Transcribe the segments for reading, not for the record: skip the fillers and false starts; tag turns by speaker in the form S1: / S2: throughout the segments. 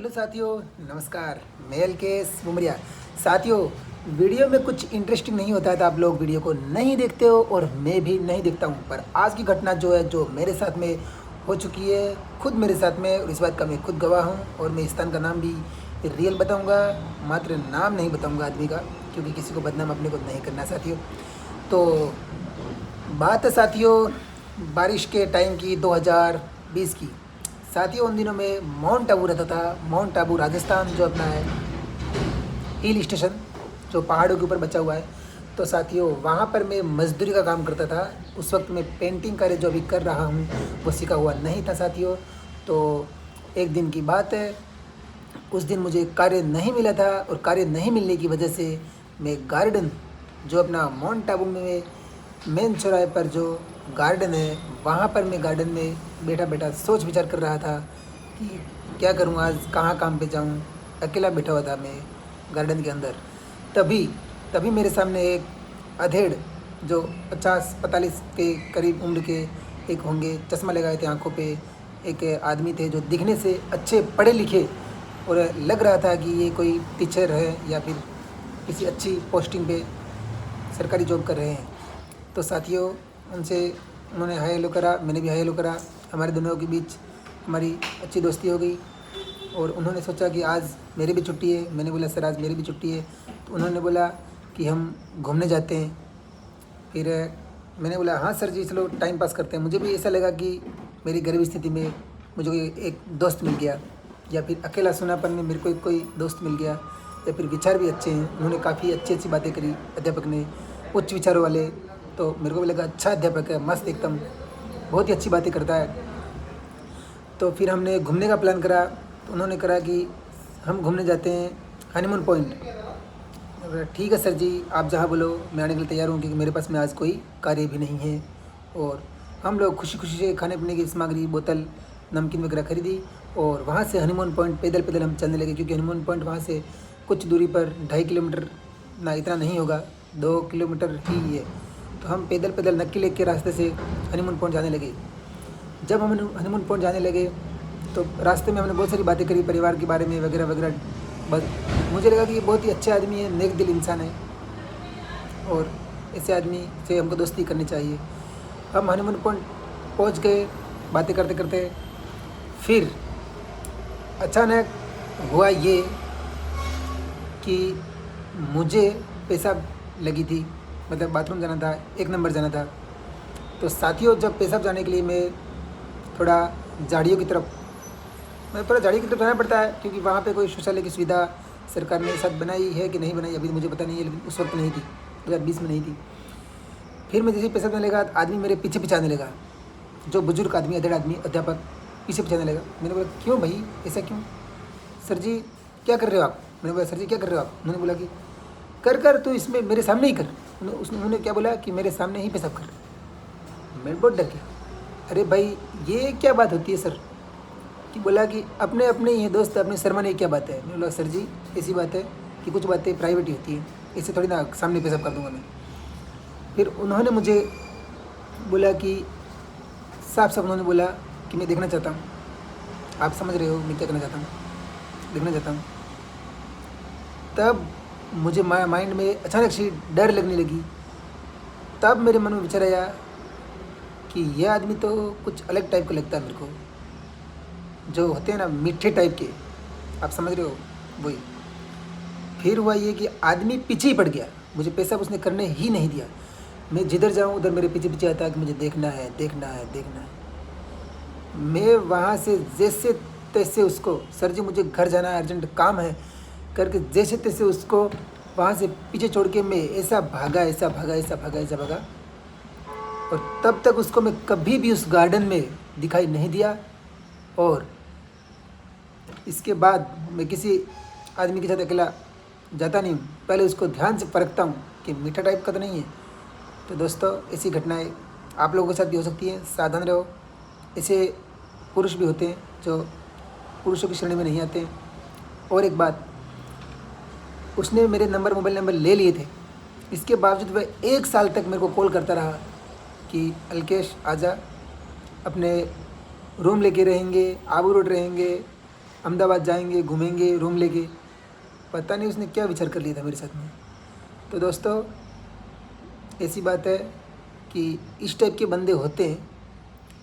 S1: Hello साथियों, नमस्कार। मैं एलकेएस बुमरिया। साथियों, वीडियो में कुछ इंटरेस्टिंग नहीं होता है तो आप लोग वीडियो को नहीं देखते हो और मैं भी नहीं देखता हूँ। पर आज की घटना जो मेरे साथ में हो चुकी है, खुद मेरे साथ में, और इस बात का मैं खुद गवाह हूँ। और मैं स्थान का नाम भी रियल बताऊँगा, मात्र नाम नहीं बताऊँगा आदमी का, क्योंकि किसी को बदनाम अपने को नहीं करना साथियों। तो बात है साथियों बारिश के टाइम की, 2020 की। साथियों, उन दिनों में माउंट आबू रहता था। माउंट आबू राजस्थान जो अपना है, हिल स्टेशन जो पहाड़ों के ऊपर बचा हुआ है। तो साथियों, वहाँ पर मैं मजदूरी का काम करता था। उस वक्त मैं पेंटिंग कार्य जो अभी कर रहा हूँ वो सीखा हुआ नहीं था साथियों। तो एक दिन की बात है, उस दिन मुझे कार्य नहीं मिला था, और कार्य नहीं मिलने की वजह से मैं गार्डन जो अपना माउंट आबू में मेन चौराहे पर जो गार्डन है, वहाँ पर मैं गार्डन में बैठा बैठा सोच विचार कर रहा था कि क्या करूँ, आज कहाँ काम पे जाऊँ। अकेला बैठा हुआ था मैं गार्डन के अंदर। तभी तभी मेरे सामने एक अधेड़ जो 50-45 के करीब उम्र के एक होंगे, चश्मा लगाए थे आंखों पे, एक आदमी थे जो दिखने से अच्छे पढ़े लिखे, और लग रहा था कि ये कोई टीचर है या फिर किसी अच्छी पोस्टिंग पे सरकारी जॉब कर रहे हैं। तो साथियों, उन्होंने हाय हेलो करा, मैंने भी हाय हेलो करा। हमारे दोनों के बीच हमारी अच्छी दोस्ती हो गई। और उन्होंने सोचा कि आज मेरी भी छुट्टी है। मैंने बोला सर आज मेरी भी छुट्टी है। तो उन्होंने बोला कि हम घूमने जाते हैं। फिर मैंने बोला हाँ सर जी, चलो टाइम पास करते हैं। मुझे भी ऐसा लगा कि मेरी गरीब स्थिति में मुझे कोई एक दोस्त मिल गया, या फिर अकेला सुनापन में मेरे को कोई दोस्त मिल गया, या फिर विचार भी अच्छे हैं। उन्होंने काफ़ी अच्छी अच्छी बातें करी, अध्यापक ने, उच्च विचारों वाले। तो मेरे को भी लगा अच्छा अध्यापक है, मस्त एकदम, बहुत ही अच्छी बातें करता है। तो फिर हमने घूमने का प्लान करा। तो उन्होंने करा कि हम घूमने जाते हैं हनीमून पॉइंट। ठीक है सर जी, आप जहाँ बोलो मैं आने के लिए तैयार हूँ, क्योंकि मेरे पास में आज कोई कार्य भी नहीं है। और हम लोग खुशी खुशी से खाने पीने की सामग्री, बोतल, नमकीन वगैरह खरीदी, और वहाँ से हनीमून पॉइंट पैदल पैदल हम चलने लगे। क्योंकि हनीमून पॉइंट वहाँ से कुछ दूरी पर 2.5 किलोमीटर, ना इतना नहीं होगा, 2 किलोमीटर ही है। तो हम पैदल पैदल नक्की लेक के रास्ते से हनीमून पॉइंट जाने लगे। जब हम हनीमून पॉइंट जाने लगे तो रास्ते में हमने बहुत सारी बातें करी, परिवार के बारे में वगैरह वगैरह। बस मुझे लगा कि ये बहुत ही अच्छा आदमी है, नेक दिल इंसान है, और ऐसे आदमी से हमको दोस्ती करनी चाहिए। हम हनीमून पॉइंट पहुंच गए बातें करते करते। फिर अचानक हुआ ये कि मुझे पेशाब लगी थी, मतलब बाथरूम जाना था, 1 नंबर जाना था। तो साथियों, जब पेशाब जाने के लिए मैं थोड़ा झाड़ियों की तरफ जाना पड़ता है, क्योंकि वहाँ पे कोई शौचालय की सुविधा सरकार ने शायद बनाई है कि नहीं बनाई, अभी मुझे पता नहीं है, लेकिन उस वक्त नहीं थी, 2020 में नहीं थी। फिर मैं जैसे पेशाब जाने लगा, आदमी मेरे पीछे पीछे आने लगा, जो बुजुर्ग आदमी, अधेड़ आदमी, अध्यापक पीछे पीछे आने लगा। मैंने बोला क्यों भाई, ऐसा क्यों? सर जी क्या कर रहे हो आप? मैंने बोला सर जी क्या कर रहे हो आप? उन्होंने बोला कि कर तू इसमें मेरे सामने ही कर। उन्होंने क्या बोला कि मेरे सामने ही पेशाब कर। मैं बहुत डर गया। अरे भाई ये क्या बात होती है सर? कि बोला कि अपने अपने ही है दोस्त, अपने शर्माने की क्या बात है? मैंने बोला सर जी ऐसी बात है कि कुछ बातें प्राइवेट ही होती हैं, इससे थोड़ी ना सामने पेशाब कर दूंगा मैं। फिर उन्होंने मुझे बोला कि साफ साफ उन्होंने बोला कि मैं देखना चाहता हूँ। आप समझ रहे हो मैं क्या करना चाहता हूँ? देखना चाहता हूँ। तब मुझे माइंड में अचानक से डर लगने लगी। तब मेरे मन में विचार आया कि यह आदमी तो कुछ अलग टाइप का लगता है मेरे को, जो होते हैं ना मीठे टाइप के, आप समझ रहे हो, वही। फिर हुआ ये कि आदमी पीछे ही पड़ गया, मुझे पेशाब उसने करने ही नहीं दिया। मैं जिधर जाऊँ उधर मेरे पीछे पीछे आता है कि मुझे देखना है, देखना है, देखना है। मैं वहाँ से जैसे तैसे उसको, सर जी मुझे घर जाना है, अर्जेंट काम है करके, जैसे तैसे उसको वहाँ से पीछे छोड़ के मैं ऐसा भागा, ऐसा भागा, ऐसा भागा, ऐसा भागा। और तब तक उसको मैं कभी भी उस गार्डन में दिखाई नहीं दिया। और इसके बाद मैं किसी आदमी के साथ अकेला जाता नहीं हूँ, पहले उसको ध्यान से परखता हूँ कि मीठा टाइप का तो नहीं है। तो दोस्तों, ऐसी घटनाएं आप लोगों के साथ भी हो सकती हैं, सावधान रहो। ऐसे पुरुष भी होते हैं जो पुरुषों की श्रेणी में नहीं आते। और एक बात, उसने मेरे मोबाइल नंबर ले लिए थे, इसके बावजूद वह 1 साल तक मेरे को कॉल करता रहा कि अलकेश आजा, अपने रूम लेके रहेंगे, आबू रोड रहेंगे, अहमदाबाद जाएंगे, घूमेंगे रूम लेके। पता नहीं उसने क्या विचार कर लिया था मेरे साथ में। तो दोस्तों ऐसी बात है कि इस टाइप के बंदे होते हैं,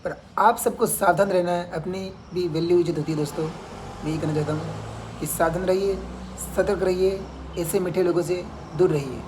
S1: पर आप सबको सावधान रहना है, अपनी भी वैल्यू इज्जत होती है दोस्तों। मैं यही कहना चाहता हूँ कि सावधान रहिए, सतर्क रहिए, ऐसे मीठे लोगों से दूर रहिए।